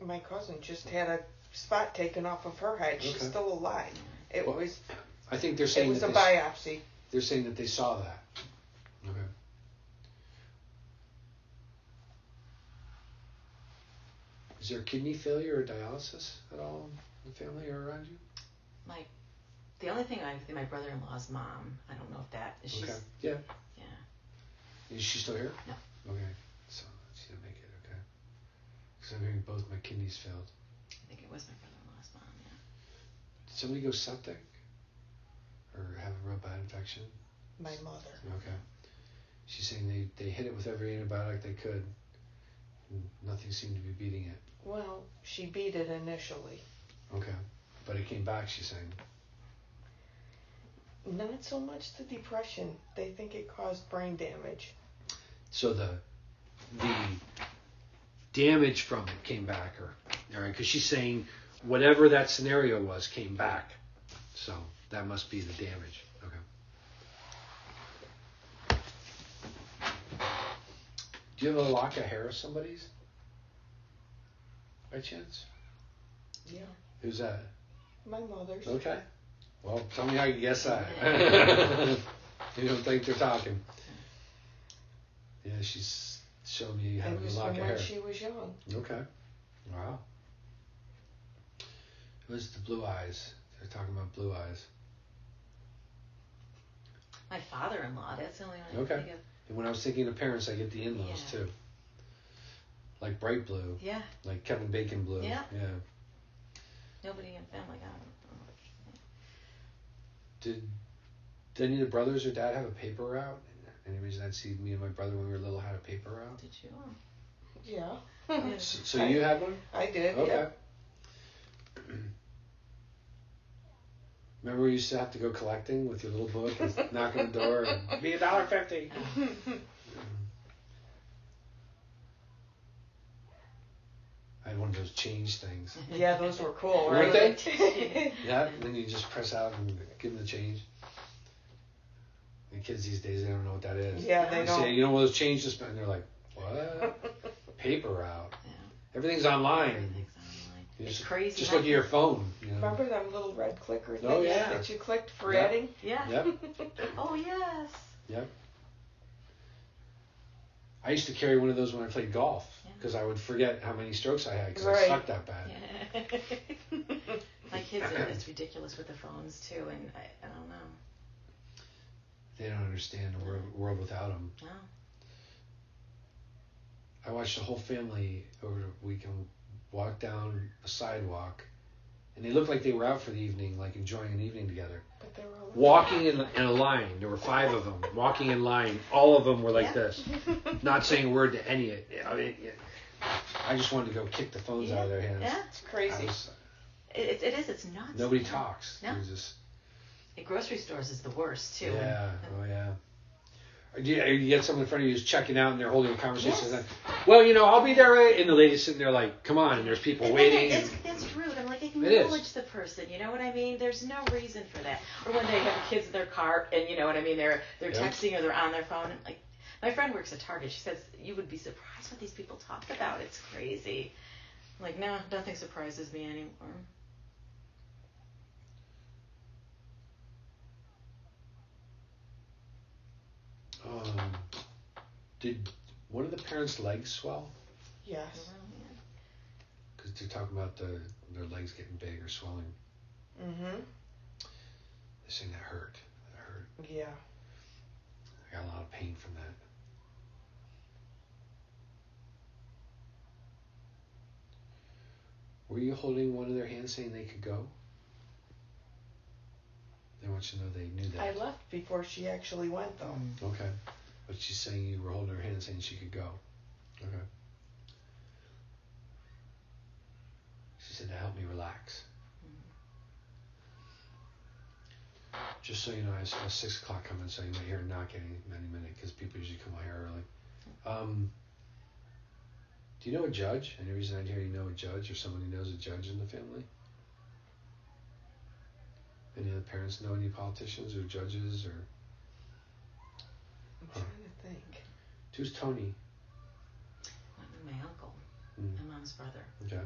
My cousin just had a spot taken off of her head. She's Okay. still alive. It Well, was I think they're saying a that biopsy. they're saying that they saw that. Okay. Is there kidney failure or dialysis at all in the family or around you? The only thing I think my brother-in-law's mom. I don't know if that is she's. Okay. Yeah. Yeah. Is she still here? No. Okay. So she didn't make it. Okay. Because I'm hearing both my kidneys failed. I think it was my brother-in-law's mom. Yeah. Did somebody go septic or have a real bad infection? My mother. Okay. She's saying they hit it with every antibiotic they could. And nothing seemed to be beating it. Well, she beat it initially. Okay. But it came back, she's saying. Not so much the depression. They think it caused brain damage. So the damage from it came back, all right, because she's saying whatever that scenario was came back. So that must be the damage. Okay. Do you have a lock of hair of somebody's? By chance? Yeah. Who's that? My mother's. Okay. Well, tell me how you guess that. You don't think they're talking. Yeah, she's showing me It having was a lock from of when hair. she was young. Okay. Wow. It was the blue eyes. They're talking about blue eyes. My father-in-law. That's the only one. Okay. I can think of. And when I was thinking of parents, I get the in-laws Yeah. too. Like bright blue. Yeah. Like Kevin Bacon blue. Yeah. Yeah. Nobody in the family got it. Did any of the brothers or dad have a paper route? Any reason I'd see me and my brother when we were little had a paper route? Did you? Yeah. So you had one? I did, Okay. yeah. Remember we used to have to go collecting with your little book and knock on the door and be $1.50. I had one of those change things. Yeah, those were cool, Weren't right? they? Yeah, and then you just press out and give them the change. The kids these days, they don't know what that is. Yeah, they You don't. say, you know what those change to spend? They're like, what? Paper route. Yeah. Everything's online. Everything's online. You It's just, crazy. Just look at your phone. You know? Remember them little red clicker things Oh, yeah. that you clicked for Yeah. adding? Yeah. Yep. Oh yes. Yep. I used to carry one of those when I played golf because I would forget how many strokes I had because I Right. sucked that bad. Yeah. My kids are it's ridiculous with the phones too, and I don't know. They don't understand the world without them. No. I watched the whole family over the weekend walk down a sidewalk, and they looked like they were out for the evening, like enjoying an evening together. But they were all Walking in a line. There were 5 of them walking in line. All of them were like this, not saying a word to any of it. I mean, I just wanted to go kick the phones out of their hands. Yeah. It's crazy. It is. It's nuts. Nobody talks. No. They're just, At grocery stores is the worst too. yeah. Oh yeah. Or you get someone in front of you who's checking out and they're holding a conversation. Yes. And well, I'll be there. And the lady's sitting there like, come on. And there's people And waiting. That's rude. I'm like, is. acknowledge the person. You know what I mean? There's no reason for that. Or when they have kids in their car and you know what I mean, they're Yep. texting or they're on their phone. And like, my friend works at Target. She says you would be surprised what these people talk about. It's crazy. I'm like, no, nothing surprises me anymore. Did one of the parents' legs swell? Yes. Because they're talking about their legs getting big or swelling. Mm-hmm. They're saying that hurt. That hurt. Yeah. I got a lot of pain from that. Were you holding one of their hands saying they could go? They want you to know they knew that. I left before she actually went, though. Okay. But she's saying you were holding her hand saying she could go. Okay. She said to help me relax. Just so you know, I saw 6 o'clock coming, so you might hear a knock any minute because people usually come out here early. Do you know a judge? Any reason I'd hear you know a judge or someone who knows a judge in the family? Any of the parents know any politicians or judges or? I'm trying to think. Who's Tony? My uncle, Mm. my mom's brother. Okay,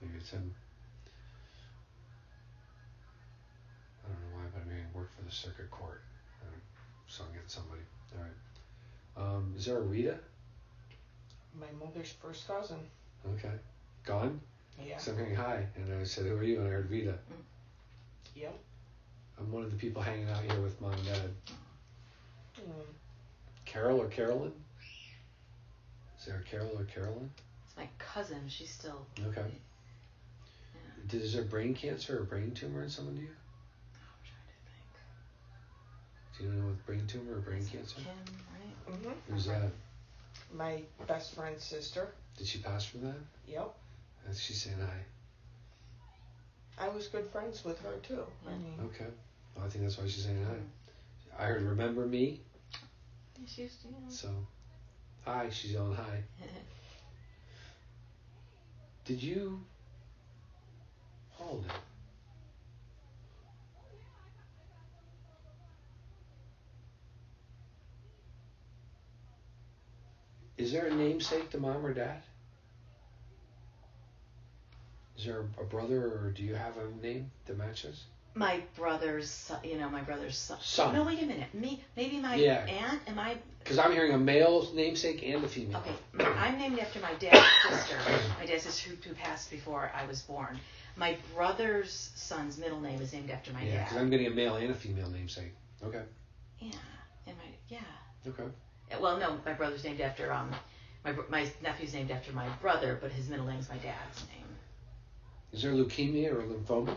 maybe it's him. I don't know why, but I'm hearing work for the circuit court. So I'm getting somebody. All right. Is there a Rita? My mother's first cousin. Okay. Gone? Yeah. So I'm hearing hi, and I said, who are you? And I heard Rita. Yep. I'm one of the people hanging out here with Mom and Dad. Mm. Carol or Carolyn? Is there a Carol or Carolyn? It's my cousin. She's still. Okay. Yeah. Is there brain cancer or brain tumor in someone to you? I'm trying to think. Do you know what brain tumor or brain Is it cancer? Kim, right? Mm-hmm. Who's that? My best friend's sister. Did she pass from that? Yep. She's saying hi. I was good friends with her, too. I mean, Okay. Well, I think that's why she's saying hi. I heard remember me, She's, so hi, she's yelling hi. Did you hold it? Is there a namesake to Mom or Dad? Is there a brother, or do you have a name that matches? my brother's son, my brother's son. Son. No, wait a minute. Maybe my Yeah. aunt. Am I? Because I'm hearing a male namesake and a female. Okay, I'm named after my dad's sister. My dad's sister who passed before I was born. My brother's son's middle name is named after my Yeah, dad. because I'm getting a male and a female namesake. Okay. Yeah. Am I? Yeah. Okay. Well, no, my brother's named after my nephew's named after my brother, but his middle name's my dad's name. Is there leukemia or lymphoma?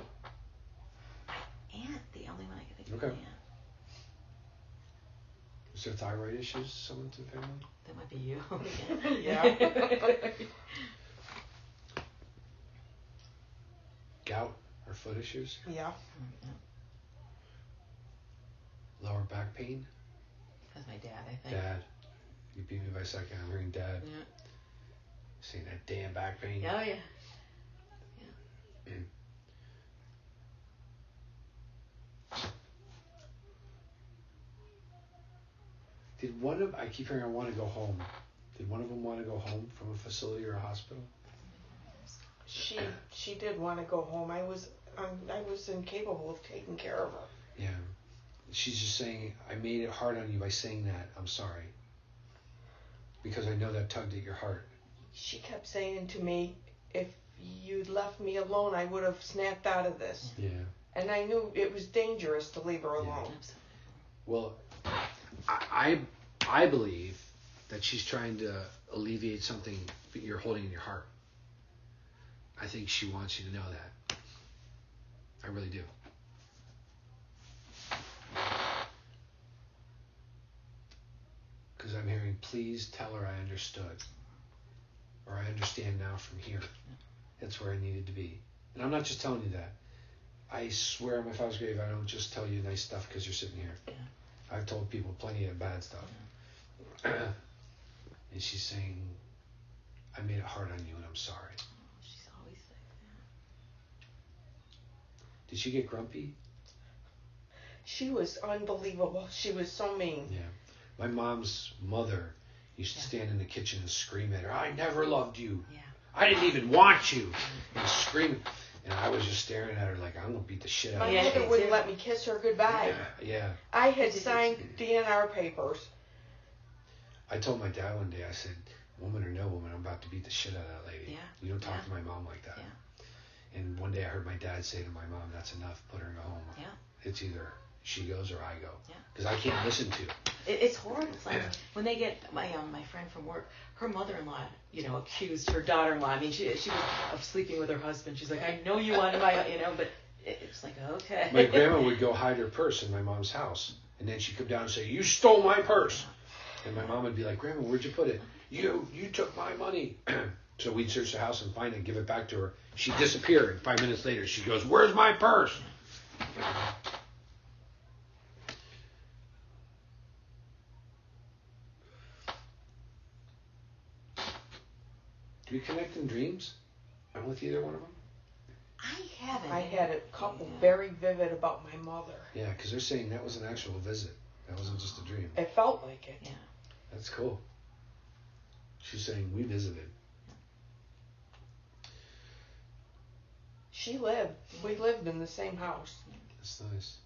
Aunt, the only one I can think of. Okay. Aunt. Is there thyroid issues? Someone in the family? That might be you. Yeah. Gout? Her foot issues? Yeah. Lower back pain? That's my dad, I think. Dad. You beat me by a second. I'm hearing dad. Yeah. Saying that damn back pain. Oh yeah. Did one of, I keep hearing I want to go home. Did one of them want to go home from a facility or a hospital? She did want to go home. I was incapable of taking care of her. Yeah. She's just saying, I made it hard on you by saying that. I'm sorry. Because I know that tugged at your heart. She kept saying to me, if you'd left me alone, I would have snapped out of this. Yeah. And I knew it was dangerous to leave her alone. Well, I believe that she's trying to alleviate something that you're holding in your heart. I think she wants you to know that. I really do. Because I'm hearing, please tell her I understood. Or I understand now from here. That's where I needed to be. And I'm not just telling you that. I swear on my father's grave, I don't just tell you nice stuff because you're sitting here. Yeah. I've told people plenty of bad stuff. Yeah. And she's saying, I made it hard on you and I'm sorry. She's always like that. Did she get grumpy? She was unbelievable. She was so mean. Yeah. My mom's mother used to stand in the kitchen and scream at her, I never loved you. Yeah. I didn't even want you. And screaming. And I was just staring at her like, I'm going to beat the shit out My of you. mother wouldn't let me kiss her goodbye. Yeah. I had signed DNR papers. I told my dad one day, I said, woman or no woman, I'm about to beat the shit out of that lady. Yeah. You don't talk to my mom like that. Yeah. And one day I heard my dad say to my mom, that's enough, put her in a home. Yeah. It's either she goes or I go. Yeah. Because I can't listen to. It's horrible. It's like when they get my friend from work, her mother-in-law, accused her daughter-in-law. I mean, she was of sleeping with her husband. She's like, I know you wanted my, but it's like, okay. My grandma would go hide her purse in my mom's house, and then she'd come down and say, you stole my purse. And my mom would be like, Grandma, where'd you put it? You took my money. So we'd search the house and find it and give it back to her. She'd disappear, and 5 minutes later she goes, where's my purse? Do you connect in dreams? I'm with either one of them? I haven't. I had a couple very vivid about my mother. Yeah, because they're saying that was an actual visit. That wasn't just a dream. It felt like it. Yeah. That's cool. She's saying, we visited. She lived. We lived in the same house. That's nice.